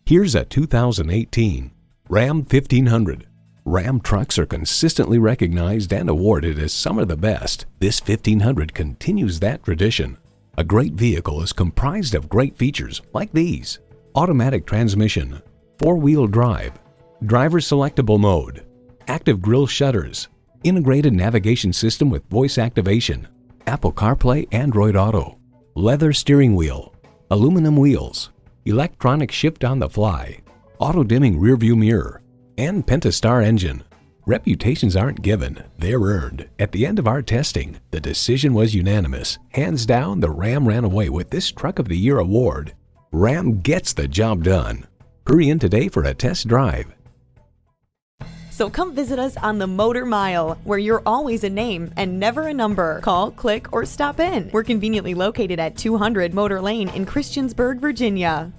Here's a 2018 Ram 1500. Ram trucks are consistently recognized and awarded as some of the best. This 1500 continues that tradition. A great vehicle is comprised of great features like these: automatic transmission, four-wheel drive, driver selectable mode, active grille shutters, integrated navigation system with voice activation, Apple CarPlay, Android Auto, leather steering wheel, aluminum wheels, electronic shift on the fly, auto-dimming rearview mirror, and Pentastar engine. Reputations aren't given, they're earned. At the end of our testing, the decision was unanimous. Hands down, the Ram ran away with this Truck of the Year award. Ram gets the job done. Hurry in today for a test drive. So come visit us on the Motor Mile, where you're always a name and never a number. Call, click, or stop in. We're conveniently located at 200 Motor Lane in Christiansburg, Virginia.